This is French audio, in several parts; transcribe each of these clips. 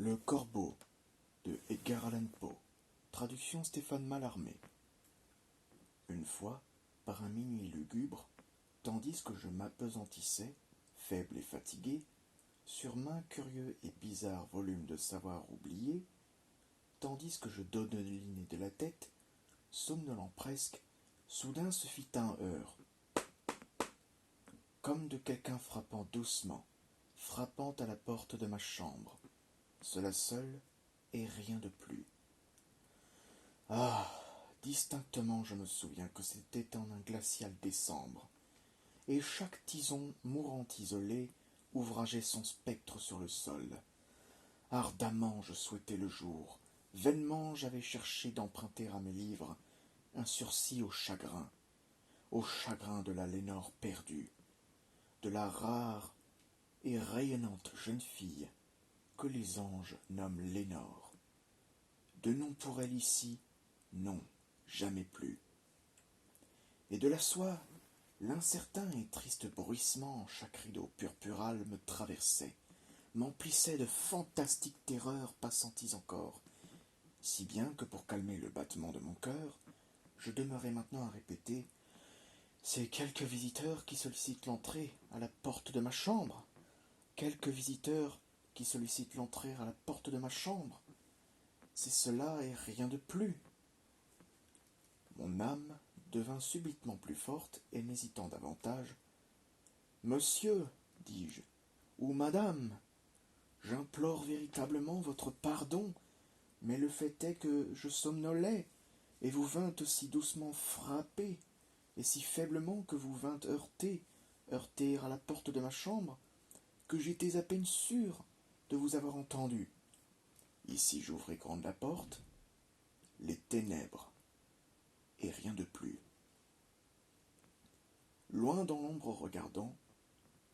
Le Corbeau de Edgar Allan Poe. Traduction Stéphane Mallarmé. Une fois, par un minuit lugubre, tandis que je m'apesantissais, faible et fatigué, sur maint curieux et bizarre volume de savoir oublié, tandis que je dodelinais de la tête, somnolent presque, soudain se fit un heurt, comme de quelqu'un frappant doucement, frappant à la porte de ma chambre. Cela seul, et rien de plus. Ah, distinctement je me souviens que c'était en un glacial décembre, et chaque tison mourant isolé ouvrageait son spectre sur le sol. Ardemment je souhaitais le jour, vainement j'avais cherché d'emprunter à mes livres un sursis au chagrin de la Lénore perdue, de la rare et rayonnante jeune fille que les anges nomment Lénore. De nom pour elle ici, non, jamais plus. Et de la soie, l'incertain et triste bruissement en chaque rideau purpural me traversait, m'emplissait de fantastiques terreurs pas senties encore, si bien que pour calmer le battement de mon cœur, je demeurais maintenant à répéter « C'est quelques visiteurs qui sollicitent l'entrée à la porte de ma chambre. Quelques visiteurs qui sollicitent l'entrée à la porte de ma chambre. C'est cela et rien de plus. » Mon âme devint subitement plus forte et n'hésitant davantage. « Monsieur, dis-je, ou madame, j'implore véritablement votre pardon, mais le fait est que je somnolais, et vous vîntes si doucement frapper, et si faiblement que vous vîntes heurter à la porte de ma chambre, que j'étais à peine sûr de vous avoir entendu. Ici j'ouvris grande la porte, les ténèbres, et rien de plus. Loin dans l'ombre regardant,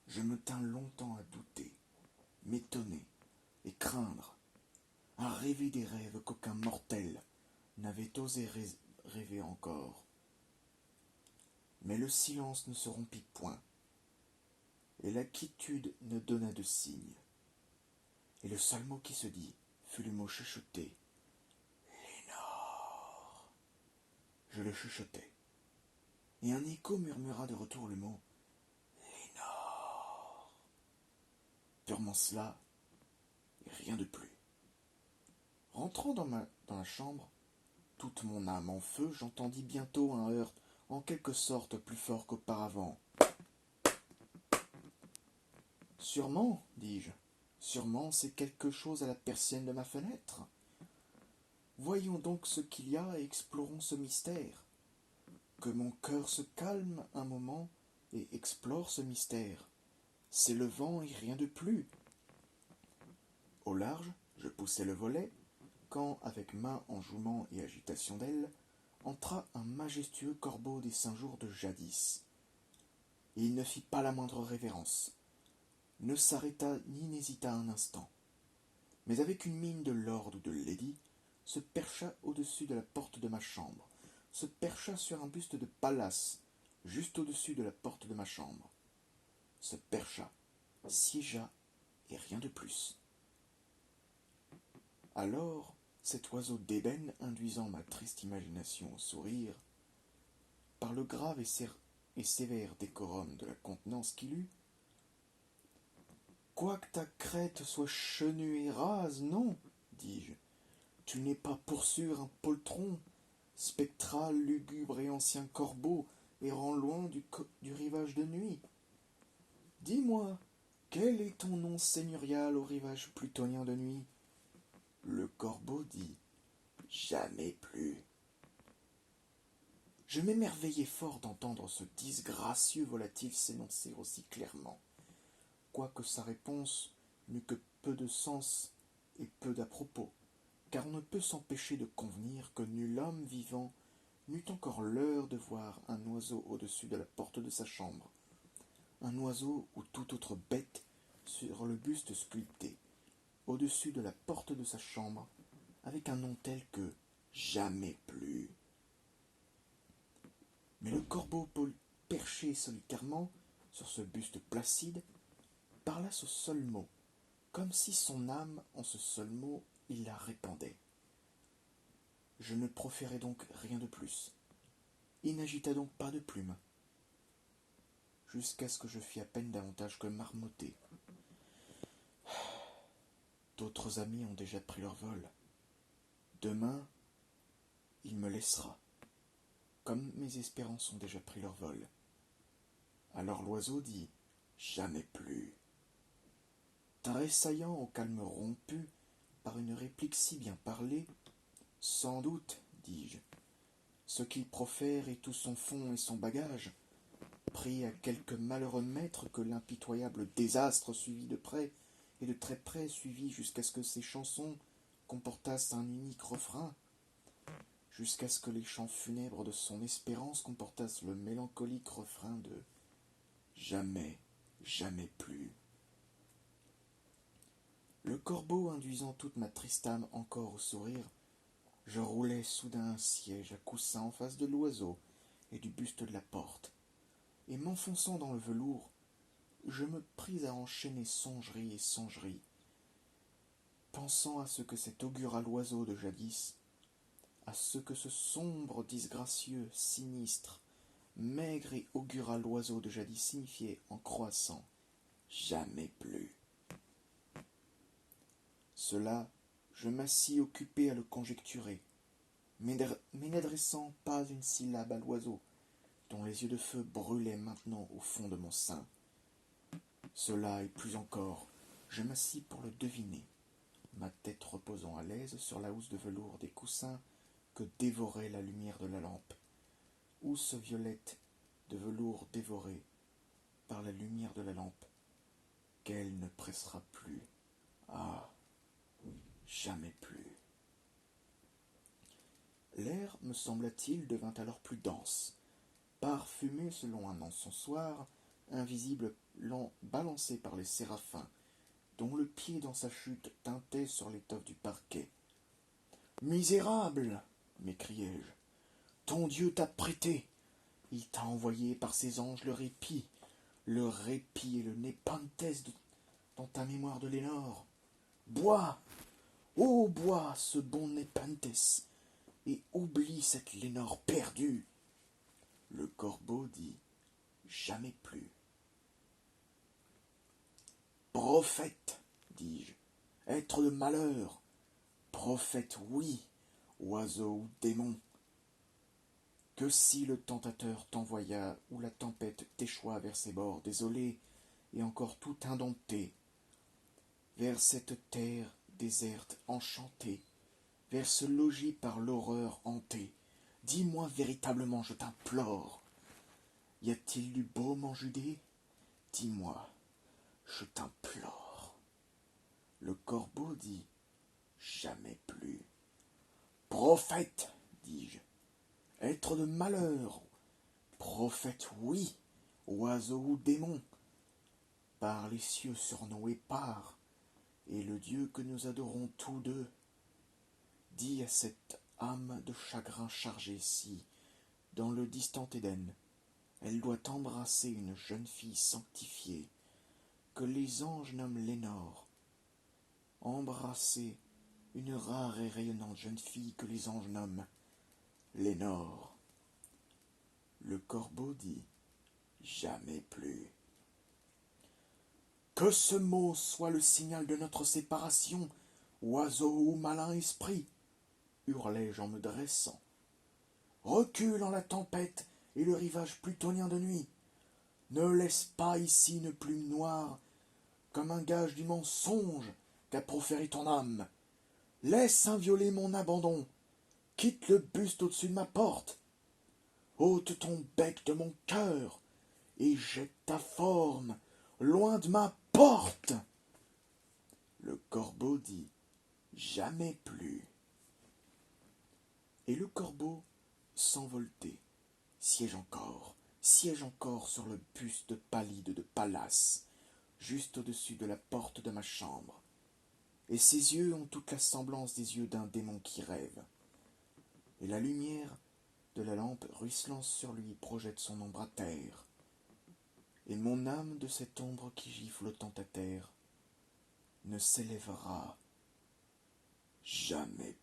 je me tins longtemps à douter, m'étonner et craindre, à rêver des rêves qu'aucun mortel n'avait osé rêver encore. Mais le silence ne se rompit point, et la quiétude ne donna de signe. Et le seul mot qui se dit fut le mot chuchoté. Lénore. Je le chuchotai, et un écho murmura de retour le mot Lénore. Purement cela, et rien de plus. Rentrant dans la chambre, toute mon âme en feu, j'entendis bientôt un heurt en quelque sorte plus fort qu'auparavant. Sûrement, dis-je, sûrement c'est quelque chose à la persienne de ma fenêtre. Voyons donc ce qu'il y a et explorons ce mystère. Que mon cœur se calme un moment et explore ce mystère. C'est le vent et rien de plus. Au large, je poussai le volet, quand, avec main enjouement et agitation d'ailes, entra un majestueux corbeau des Saint-Jours de jadis. Et il ne fit pas la moindre révérence, ne s'arrêta ni n'hésita un instant, mais avec une mine de lord ou de lady, se percha au-dessus de la porte de ma chambre, se percha sur un buste de Pallas, juste au-dessus de la porte de ma chambre, se percha, siégea, et rien de plus. Alors, cet oiseau d'ébène induisant ma triste imagination au sourire, par le grave et sévère décorum de la contenance qu'il eut, « Quoique ta crête soit chenue et rase, non, dis-je, tu n'es pas pour sûr un poltron, spectral, lugubre et ancien corbeau, errant loin du rivage de nuit. Dis-moi, quel est ton nom seigneurial au rivage plutonien de nuit ?» Le corbeau dit « Jamais plus. » Je m'émerveillai fort d'entendre ce disgracieux volatil s'énoncer aussi clairement, quoique sa réponse n'eût que peu de sens et peu d'à propos, car on ne peut s'empêcher de convenir que nul homme vivant n'eut encore l'heure de voir un oiseau au-dessus de la porte de sa chambre, un oiseau ou toute autre bête sur le buste sculpté, au-dessus de la porte de sa chambre, avec un nom tel que « Jamais plus ». Mais le corbeau perché solitairement sur ce buste placide parla ce seul mot, comme si son âme, en ce seul mot, il la répandait. Je ne proférai donc rien de plus. Il n'agita donc pas de plume, jusqu'à ce que je fis à peine davantage que marmotter. D'autres amis ont déjà pris leur vol. Demain, il me laissera, comme mes espérances ont déjà pris leur vol. Alors l'oiseau dit « Jamais plus ». Tressaillant au calme rompu par une réplique si bien parlée, « Sans doute, dis-je, ce qu'il profère est tout son fond et son bagage, pris à quelque malheureux maître que l'impitoyable désastre suivit de près, et de très près suivit jusqu'à ce que ses chansons comportassent un unique refrain, jusqu'à ce que les chants funèbres de son espérance comportassent le mélancolique refrain de « Jamais, jamais plus ». Le corbeau induisant toute ma triste âme encore au sourire, je roulai soudain un siège à coussin en face de l'oiseau et du buste de la porte, et m'enfonçant dans le velours, je me pris à enchaîner songerie et songerie, pensant à ce que cet augural oiseau de jadis, à ce que ce sombre, disgracieux, sinistre, maigre et augural oiseau de jadis signifiait en croissant « jamais plus ». Cela, je m'assis occupé à le conjecturer, mais n'adressant pas une syllabe à l'oiseau, dont les yeux de feu brûlaient maintenant au fond de mon sein. Cela et plus encore, je m'assis pour le deviner, ma tête reposant à l'aise sur la housse de velours des coussins que dévorait la lumière de la lampe, housse violette de velours dévorée par la lumière de la lampe, qu'elle ne pressera plus. Ah, jamais plus. L'air, me sembla-t-il, devint alors plus dense, parfumé selon un encensoir, invisible, balancé par les séraphins, dont le pied dans sa chute tintait sur l'étoffe du parquet. « Misérable !» m'écriai-je. « Ton Dieu t'a prêté. Il t'a envoyé par ses anges le répit et le népenthes dans ta mémoire de Lénore. Bois, ô bois, ce bon népenthes, et oublie cette Lénore perdue. » Le corbeau dit « Jamais plus. » « Prophète, dis-je, être de malheur, prophète, oui, oiseau ou démon, que si le tentateur t'envoya ou la tempête t'échoua vers ces bords désolés et encore tout indomptés, vers cette terre déserte enchantée, vers ce logis par l'horreur hanté, dis-moi véritablement, je t'implore, y a-t-il du baume en Judée? Dis-moi, je t'implore. Le corbeau dit « Jamais plus. »« Prophète, dis-je, être de malheur, prophète, oui, oiseau ou démon, par les cieux surnommés par, et le Dieu que nous adorons tous deux, dis à cette âme de chagrin chargée si, dans le distant Éden, elle doit embrasser une jeune fille sanctifiée, que les anges nomment Lénore, embrasser une rare et rayonnante jeune fille que les anges nomment Lénore. » Le corbeau dit « Jamais plus. » « Que ce mot soit le signal de notre séparation, oiseau ou malin esprit !» hurlai-je en me dressant. « Recule en la tempête et le rivage plutonien de nuit. Ne laisse pas ici une plume noire comme un gage du mensonge qu'a proféré ton âme. Laisse invioler mon abandon. Quitte le buste au-dessus de ma porte. Ôte ton bec de mon cœur et jette ta forme loin de ma porte. » Le corbeau dit « Jamais plus. » Et le corbeau, s'envoltait, siège encore sur le buste pallide de Pallas, juste au-dessus de la porte de ma chambre. Et ses yeux ont toute la semblance des yeux d'un démon qui rêve. Et la lumière de la lampe ruisselant sur lui projette son ombre à terre. Et mon âme de cette ombre qui gifle tant à terre ne s'élèvera jamais